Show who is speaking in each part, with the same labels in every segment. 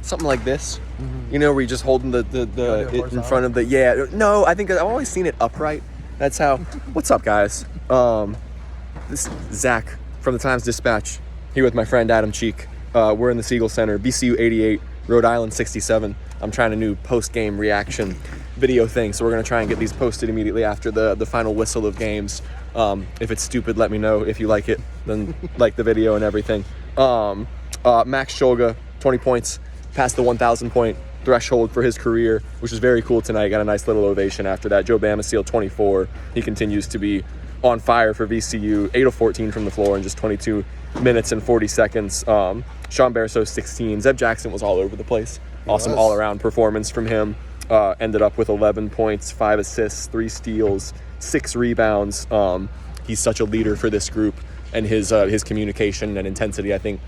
Speaker 1: something like this. You know, where you're just holding the it in front of the, no, I think I've always seen it upright. That's how, what's up, guys? This is Zach from the Times-Dispatch, here with my friend Adam Cheek. We're in the Siegel Center, VCU 88, Rhode Island 67. I'm trying a new post-game reaction video thing, so we're going to try and get these posted immediately after the final whistle of games. If it's stupid, let me know. If you like it, then like the video and everything. Max Shulga, 20 points, passed the 1,000 point threshold for his career, which was very cool tonight. Got a nice little ovation after that. Joe Bamaseal, 24. He continues to be on fire for VCU. 8 of 14 from the floor in just 22 minutes and 40 seconds. Sean Barso, 16. Zeb Jackson was all over the place. Awesome all-around performance from him. Ended up with 11 points, 5 assists, 3 steals, 6 rebounds. He's such a leader for this group, and his communication and intensity, I think,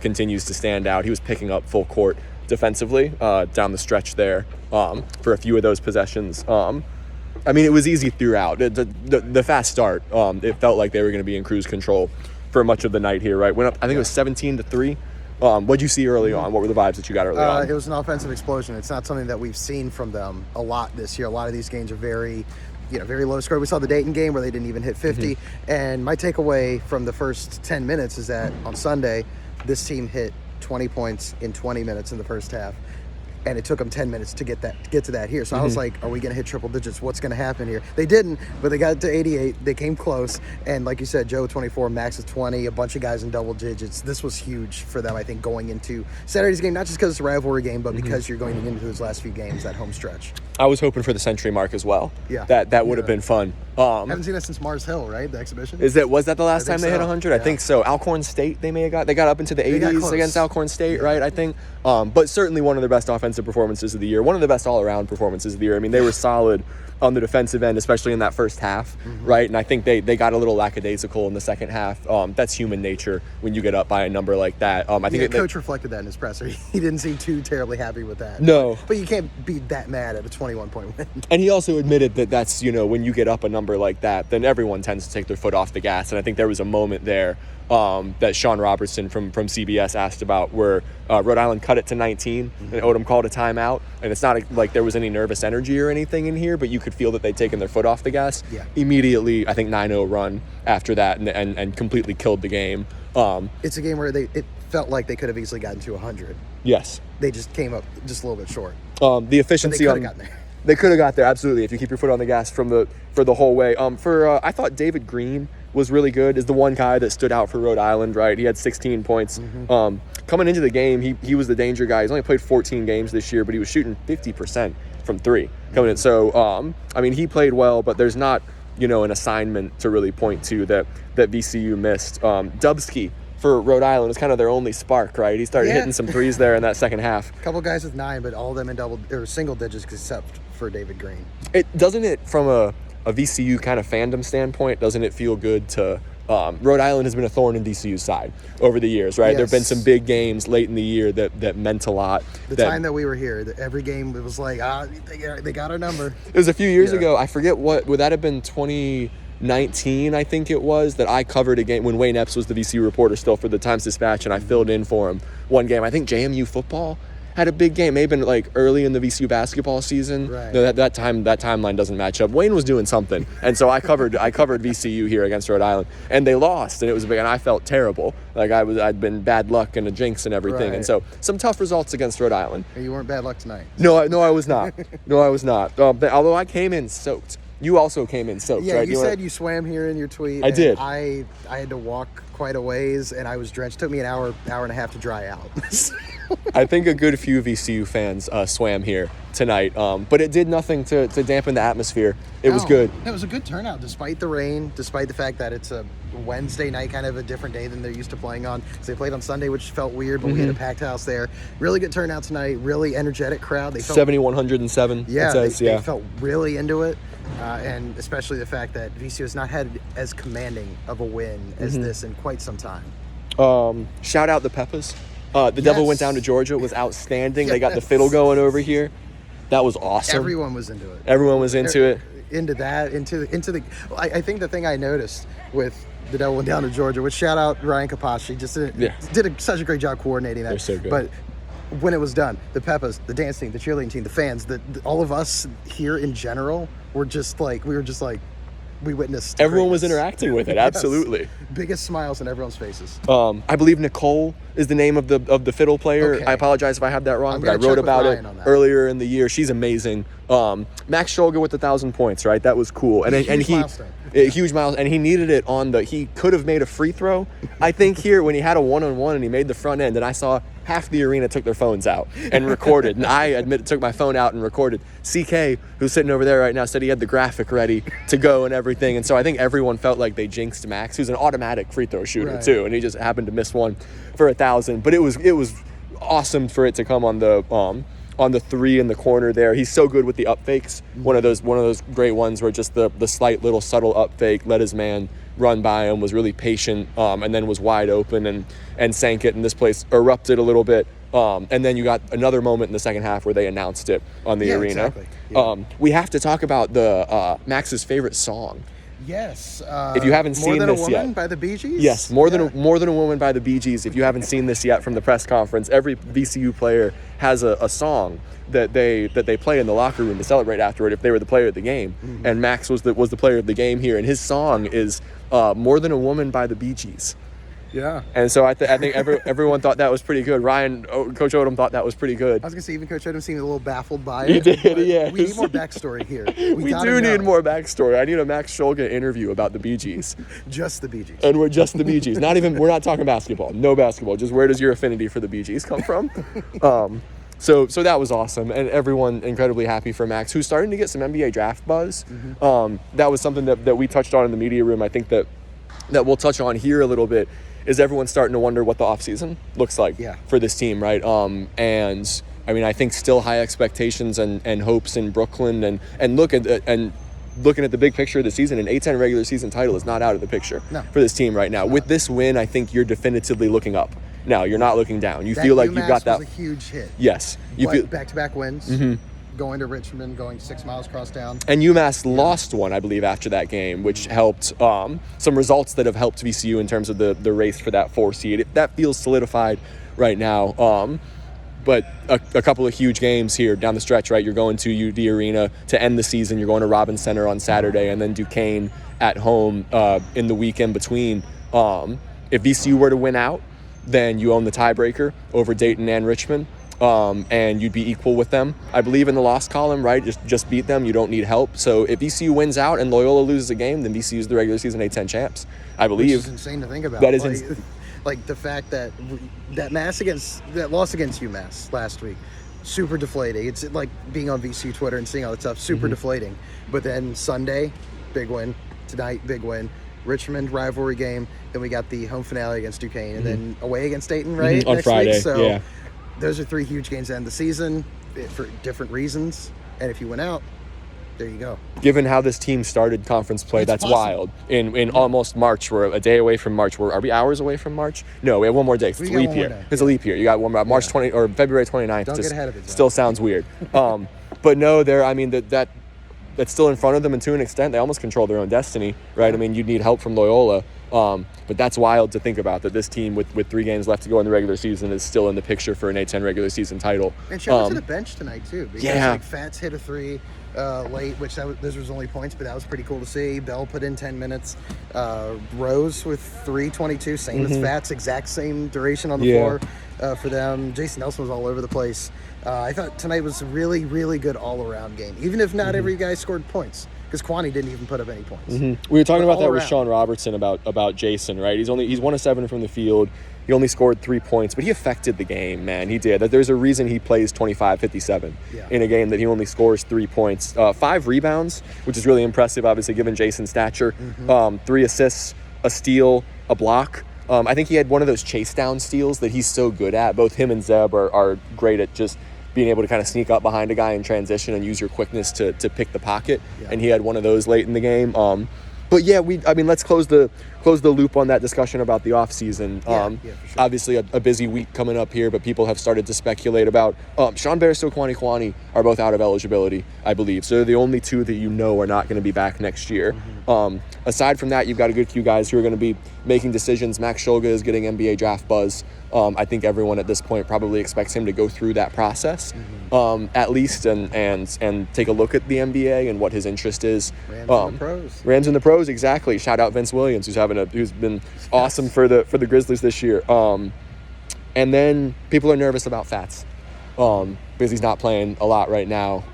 Speaker 1: continues to stand out. He was picking up full court defensively down the stretch there for a few of those possessions. I mean, it was easy throughout. The fast start, it felt like they were going to be in cruise control for much of the night here, right? Went up, I think it was 17-3. What'd you see early on? What were the vibes that you got early on?
Speaker 2: It was an offensive explosion. It's not something that we've seen from them a lot this year. A lot of these games are very low score. We saw the Dayton game where they didn't even hit 50. And my takeaway from the first 10 minutes is that on Sunday, this team hit 20 points in 20 minutes in the first half. And it took them 10 minutes to get to that here. So I was like, are we going to hit triple digits? What's going to happen here? They didn't, but they got to 88. They came close. And like you said, Joe, 24, Max is 20, a bunch of guys in double digits. This was huge for them, I think, going into Saturday's game, not just because it's a rivalry game, but because you're going into those last few games, that home stretch.
Speaker 1: I was hoping for the century mark as well.
Speaker 2: Yeah.
Speaker 1: That would have been fun.
Speaker 2: Haven't seen that since Mars Hill, right? The exhibition?
Speaker 1: Was that the last time they hit 100? Yeah. I think so. Alcorn State, they got up into the 80s against Alcorn State, right? I think. But certainly one of their best offensive performances of the year, one of the best all-around performances of the year. I mean, they were solid on the defensive end, especially in that first half, right? And I think they got a little lackadaisical in the second half. That's human nature when you get up by a number like that. I think
Speaker 2: the coach reflected that in his presser. He didn't seem too terribly happy with that.
Speaker 1: No.
Speaker 2: But you can't be that mad at a 21-point win.
Speaker 1: And he also admitted that that's, when you get up a number like that, then everyone tends to take their foot off the gas. And I think there was a moment there that Sean Robertson from CBS asked about where Rhode Island cut it to 19 and Odom called a timeout. And it's not like there was any nervous energy or anything in here, but you could feel that they'd taken their foot off the gas.
Speaker 2: Yeah.
Speaker 1: Immediately, I think 9-0 run after that and completely killed the game.
Speaker 2: It's a game where it felt like they could have easily gotten to 100.
Speaker 1: Yes.
Speaker 2: They just came up just a little bit short.
Speaker 1: The efficiency
Speaker 2: but they could have gotten there.
Speaker 1: They could have got there, absolutely, if you keep your foot on the gas for the whole way. I thought David Green was really good, is the one guy that stood out for Rhode Island, right? He had 16 points. Coming into the game, he was the danger guy. He's only played 14 games this year, but he was shooting 50% from three coming in. So, I mean, he played well, but there's not, an assignment to really point to that VCU missed. Dubsky for Rhode Island was kind of their only spark, right? He started hitting some threes there in that second half.
Speaker 2: A couple guys with 9, but all of them in double or single digits except for David Green.
Speaker 1: Doesn't it, from a VCU kind of fandom standpoint, doesn't it feel good to Rhode Island has been a thorn in VCU's side over the years, right?
Speaker 2: Yes.
Speaker 1: There have been some big games late in the year that meant a lot.
Speaker 2: The time that we were here, every game, it was like, they got our number.
Speaker 1: It was a few years ago. I forget would that have been 2019, I think it was, that I covered a game when Wayne Epps was the VCU reporter still for the Times-Dispatch, and I filled in for him one game. I think JMU football had a big game. May have been like early in the VCU basketball season.
Speaker 2: Right.
Speaker 1: No, that timeline doesn't match up. Wayne was doing something, and so I covered VCU here against Rhode Island, and they lost, and it was big, and I felt terrible. Like I'd been bad luck and a jinx and everything,
Speaker 2: right.
Speaker 1: And so some tough results against Rhode Island.
Speaker 2: You weren't bad luck tonight.
Speaker 1: No, I was not. Although I came in soaked. You also came in soaked,
Speaker 2: yeah,
Speaker 1: right?
Speaker 2: You said you swam here in your tweet.
Speaker 1: I did.
Speaker 2: I had to walk quite a ways, and I was drenched. It took me an hour and a half to dry out.
Speaker 1: I think a good few VCU fans swam here tonight, but it did nothing to dampen the atmosphere. It was good.
Speaker 2: It was a good turnout, despite the rain, despite the fact that it's a Wednesday night, kind of a different day than they're used to playing on. So they played on Sunday, which felt weird, but we had a packed house there. Really good turnout tonight, really energetic crowd. They felt
Speaker 1: 7,107,
Speaker 2: yeah,
Speaker 1: it says,
Speaker 2: they felt really into it. And especially the fact that VCU has not had as commanding of a win as this in quite some time.
Speaker 1: Shout out the Peppas. The Devil Went Down to Georgia was outstanding. They got the fiddle going over here. That was awesome.
Speaker 2: Everyone was into it.
Speaker 1: Everyone was into it.
Speaker 2: Into that, into the. I think the thing I noticed with the Devil Went Down to Georgia, which shout out Ryan Kapashi, just did such a great job coordinating that.
Speaker 1: They're so good.
Speaker 2: But when it was done, the Peppas, the dance team, the cheerleading team, the fans, all of us here in general were just like, we witnessed.
Speaker 1: Everyone was
Speaker 2: greatness.
Speaker 1: interacting with it.
Speaker 2: Yes.
Speaker 1: Absolutely.
Speaker 2: Biggest smiles on everyone's faces.
Speaker 1: I believe Nicole is the name of the fiddle player.
Speaker 2: Okay.
Speaker 1: I apologize if I have that wrong, but I
Speaker 2: gonna
Speaker 1: wrote
Speaker 2: check with
Speaker 1: about
Speaker 2: Ryan
Speaker 1: it
Speaker 2: on that.
Speaker 1: earlier in the year. She's amazing. Max Scholger with 1,000 points, right? That was cool. And
Speaker 2: Huge
Speaker 1: he
Speaker 2: milestone.
Speaker 1: Huge milestone. And he needed it he could have made a free throw, I think, here when he had a one-on-one and he made the front end. And I saw half the arena took their phones out and recorded. And I took my phone out and recorded. CK, who's sitting over there right now, said he had the graphic ready to go and everything. And so I think everyone felt like they jinxed Max, who's an automatic free throw shooter too. And he just happened to miss one for 1,000. But it was awesome for it to come on the three in the corner there. He's so good with the up fakes. One of those great ones where just the slight little subtle up fake, let his man run by him, was really patient, and then was wide open and sank it, and this place erupted a little bit. And then you got another moment in the second half where they announced it on the arena.
Speaker 2: Exactly. Yeah.
Speaker 1: We have to talk about the Max's favorite song.
Speaker 2: Yes.
Speaker 1: If you haven't seen this
Speaker 2: More Than a Woman
Speaker 1: yet.
Speaker 2: by the Bee Gees?
Speaker 1: Yes, More Than a Woman by the Bee Gees. If you haven't seen this yet from the press conference, every VCU player has a song that they play in the locker room to celebrate afterward if they were the player of the game. Mm-hmm. And Max was the player of the game here, and his song is More Than a Woman by the Bee Gees.
Speaker 2: Yeah.
Speaker 1: And so I think everyone thought that was pretty good. Coach Odom thought that was pretty good.
Speaker 2: I was going to say, even Coach Odom seemed a little baffled by it.
Speaker 1: He did, yeah.
Speaker 2: We need more backstory here.
Speaker 1: We do need more backstory. I need a Max Scholger interview about the Bee Gees.
Speaker 2: Just the Bee Gees.
Speaker 1: And we're just the Bee Gees. We're not talking basketball. No basketball. Just where does your affinity for the Bee Gees come from? So that was awesome, and everyone incredibly happy for Max, who's starting to get some NBA draft buzz. Mm-hmm. That was something that we touched on in the media room. I think that we'll touch on here a little bit. Is everyone's starting to wonder what the offseason looks like for this team, right? And I mean, I think still high expectations and hopes in Brooklyn, and looking at the big picture of the season, an A-10 regular season title is not out of the picture for this team right now. With this win, I think you're definitively looking up. Now you're not looking down. You feel like you've got that.
Speaker 2: Was a huge hit.
Speaker 1: Yes, you feel
Speaker 2: back-to-back wins. Mm-hmm. Going to Richmond, going 6 miles across town.
Speaker 1: And UMass lost one, I believe, after that game, which helped some results that have helped VCU in terms of the race for that 4 seed. That feels solidified right now. But a couple of huge games here down the stretch, right? You're going to UD Arena to end the season. You're going to Robbins Center on Saturday, and then Duquesne at home in the weekend between. If VCU were to win out, then you own the tiebreaker over Dayton and Richmond. And you'd be equal with them, I believe, in the loss column, right? Just beat them. You don't need help. So if VCU wins out and Loyola loses a game, then VCU is the regular season A-10 champs, I believe.
Speaker 2: Which is insane to think about.
Speaker 1: That is
Speaker 2: like the fact that that loss against UMass last week, super deflating. It's like being on VCU Twitter and seeing all that stuff, super deflating. But then Sunday, big win. Tonight, big win. Richmond rivalry game. Then we got the home finale against Duquesne, and then away against Dayton, right?
Speaker 1: On
Speaker 2: next
Speaker 1: Friday,
Speaker 2: week. So
Speaker 1: yeah.
Speaker 2: Those are 3 huge games to end the season for different reasons. And if you win out, there you go.
Speaker 1: Given how this team started conference play, that's wild. In almost March, we're a day away from March. Are we hours away from March? No, we have one more day. It's leap year. It's a leap year. You got one more March 20 or February 29th.
Speaker 2: Don't get ahead of it.
Speaker 1: Still sounds weird. But no, that's still in front of them, and to an extent, they almost control their own destiny, right? I mean, you'd need help from Loyola. But that's wild to think about, that this team with 3 games left to go in the regular season is still in the picture for an A-10 regular season title.
Speaker 2: And shout out to the bench tonight too, because like Fats hit a 3 late, which those was only points, but that was pretty cool to see. Bell put in 10 minutes. Rose with 3:22, same as Fats, exact same duration on the floor for them. Jason Nelson was all over the place. I thought tonight was a really, really good all-around game, even if not every guy scored points. Because Kwani didn't even put up any points.
Speaker 1: We were talking about that with Sean Robertson about Jason, right? He's 1 of 7 from the field. He only scored 3 points, but he affected the game, man. He did. There's a reason he plays 25-57 in a game that he only scores 3 points. 5 rebounds, which is really impressive, obviously, given Jason's stature. 3 assists, a steal, a block. I think he had one of those chase down steals that he's so good at. Both him and Zeb are great at just being able to kind of sneak up behind a guy in transition and use your quickness to pick the pocket. And he had one of those late in the game. But yeah, let's close the close the loop on that discussion about the offseason.
Speaker 2: For sure.
Speaker 1: Obviously, a busy week coming up here, but people have started to speculate about Sean Bairstow, Kwani Kwani are both out of eligibility, I believe. So they're the only two that are not going to be back next year. Aside from that, you've got a good few guys who are going to be making decisions. Max Shulga is getting NBA draft buzz. I think everyone at this point probably expects him to go through that process, at least, and take a look at the NBA and what his interest is. Rams in the pros, exactly. Shout out Vince Williams, who's been awesome for the Grizzlies this year. And then people are nervous about Fats, because he's not playing a lot right now,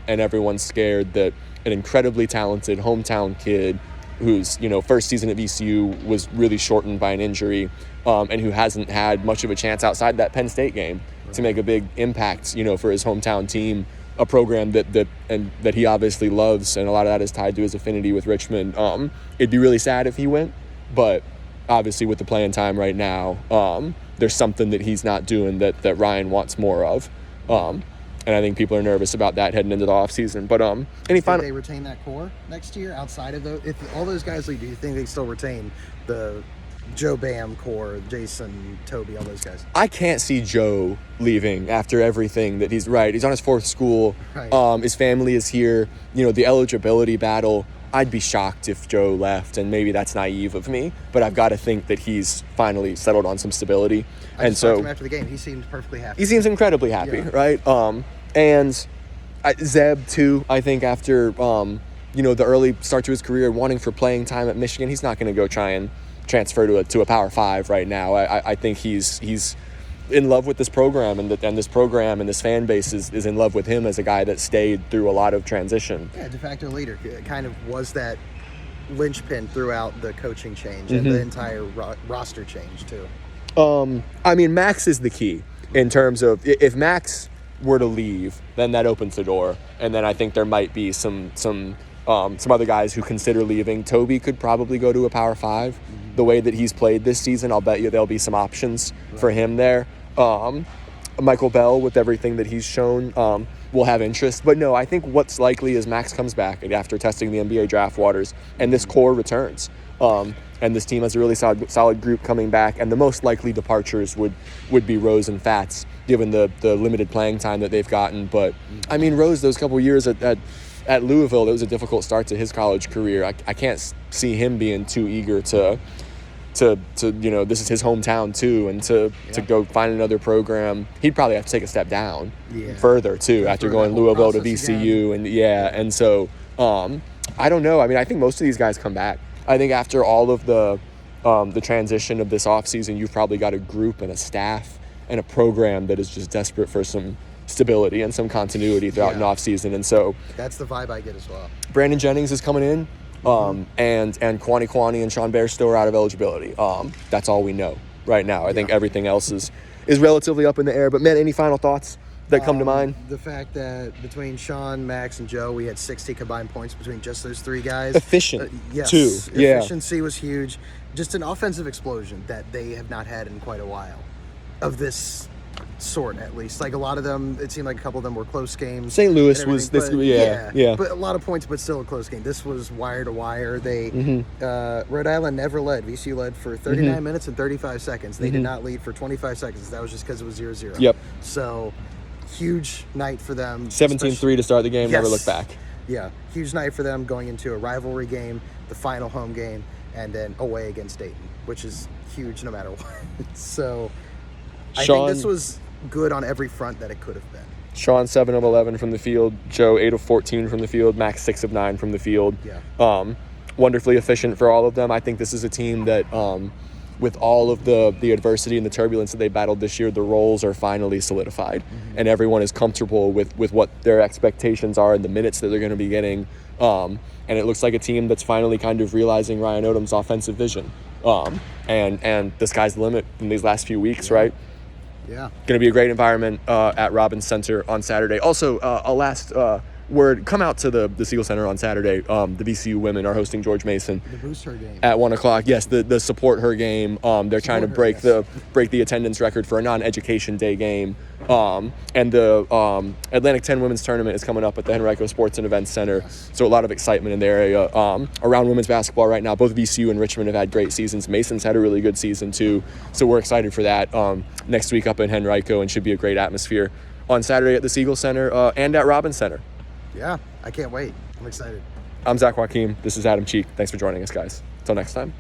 Speaker 1: and everyone's scared that an incredibly talented hometown kid whose first season at VCU was really shortened by an injury, and who hasn't had much of a chance outside that Penn State game to make a big impact, for his hometown team, a program that he obviously loves, and a lot of that is tied to his affinity with Richmond. It'd be really sad if he went, but obviously with the playing time right now, there's something that he's not doing that Ryan wants more of. And I think people are nervous about that heading into the offseason. But
Speaker 2: think they retain that core next year outside of if all those guys leave? Do you think they still retain the Joe Bam core, Jason, Toby, all those guys?
Speaker 1: I can't see Joe leaving after everything that he's on his fourth school.
Speaker 2: Right.
Speaker 1: His family is here. The eligibility battle. I'd be shocked if Joe left, and maybe that's naive of me, but I've got to think that he's finally settled on some stability.
Speaker 2: I just talked to him after the game. He seemed perfectly happy.
Speaker 1: He seems incredibly happy, right? And Zeb too. I think after the early start to his career, wanting for playing time at Michigan, he's not going to go try and transfer to a Power 5 right now. I think he's in love with this program, and this program and this fan base is in love with him as a guy that stayed through a lot of transition.
Speaker 2: Yeah, de facto leader. It kind of was that linchpin throughout the coaching change and the entire roster change too.
Speaker 1: Max is the key in terms of if Max were to leave, then that opens the door, and then I think there might be some other guys who consider leaving. Toby could probably go to a Power 5. The way that he's played this season, I'll bet you there'll be some options for him there. Michael Bell, with everything that he's shown, will have interest. But no, I think what's likely is Max comes back after testing the NBA draft waters, and this core returns. And this team has a really solid group coming back, and the most likely departures would be Rose and Fats, given the limited playing time that they've gotten. But Rose, those couple years at Louisville, that was a difficult start to his college career. I can't see him being too eager to this is his hometown too, and to go find another program. He'd probably have to take a step down further too after going Louisville to VCU again. and so I don't know. I think most of these guys come back. I think after all of the transition of this offseason, you've probably got a group and a staff and a program that is just desperate for some stability and some continuity throughout an offseason. And so
Speaker 2: that's the vibe I get as well.
Speaker 1: Brandon Jennings is coming in, and Kwani Kwani and Sean Bairstow are out of eligibility. That's all we know right now. I think everything else is relatively up in the air. But man, any final thoughts that come to mind?
Speaker 2: The fact that between Sean, Max, and Joe, we had 60 combined points between just those three guys.
Speaker 1: Efficient,
Speaker 2: yes,
Speaker 1: too. Yeah.
Speaker 2: Efficiency was huge. Just an offensive explosion that they have not had in quite a while, of this sort at least. Like a lot of them, it seemed like a couple of them were close games.
Speaker 1: St. Louis was this, yeah.
Speaker 2: But a lot of points, but still a close game. This was wire to wire. They Rhode Island never led. VCU led for 39 minutes and 35 seconds. They did not lead for 25 seconds. That was just because it was 0-0.
Speaker 1: Yep.
Speaker 2: So huge night for them.
Speaker 1: 17-3 to start the game. Never look back.
Speaker 2: Yeah, huge night for them going into a rivalry game, the final home game, and then away against Dayton, which is huge no matter what. So I think this was good on every front that it could have been.
Speaker 1: Sean 7 of 11 from the field, Joe 8 of 14 from the field, Max 6 of 9 from the field.
Speaker 2: Yeah.
Speaker 1: Wonderfully efficient for all of them. I think this is a team that, with all of the adversity and the turbulence that they battled this year, the roles are finally solidified, and everyone is comfortable with what their expectations are and the minutes that they're going to be getting. And it looks like a team that's finally kind of realizing Ryan Odom's offensive vision. And the sky's the limit in these last few weeks, right?
Speaker 2: Yeah.
Speaker 1: Going to be a great environment at Robbins Center on Saturday. Also, a last word, come out to the Siegel Center on Saturday. The VCU women are hosting George Mason.
Speaker 2: The Boost Her game.
Speaker 1: At 1 o'clock. Yes, the Support Her game. They're trying to break the attendance record for a non-education day game. And the Atlantic 10 women's tournament is coming up at the Henrico Sports and Events Center. Yes. So a lot of excitement in the area. Around women's basketball right now, both VCU and Richmond have had great seasons. Mason's had a really good season too. So we're excited for that next week up in Henrico, and should be a great atmosphere on Saturday at the Siegel Center and at Robbins Center.
Speaker 2: Yeah, I can't wait. I'm excited.
Speaker 1: I'm Zach Joachim. This is Adam Cheek. Thanks for joining us, guys. Until next time.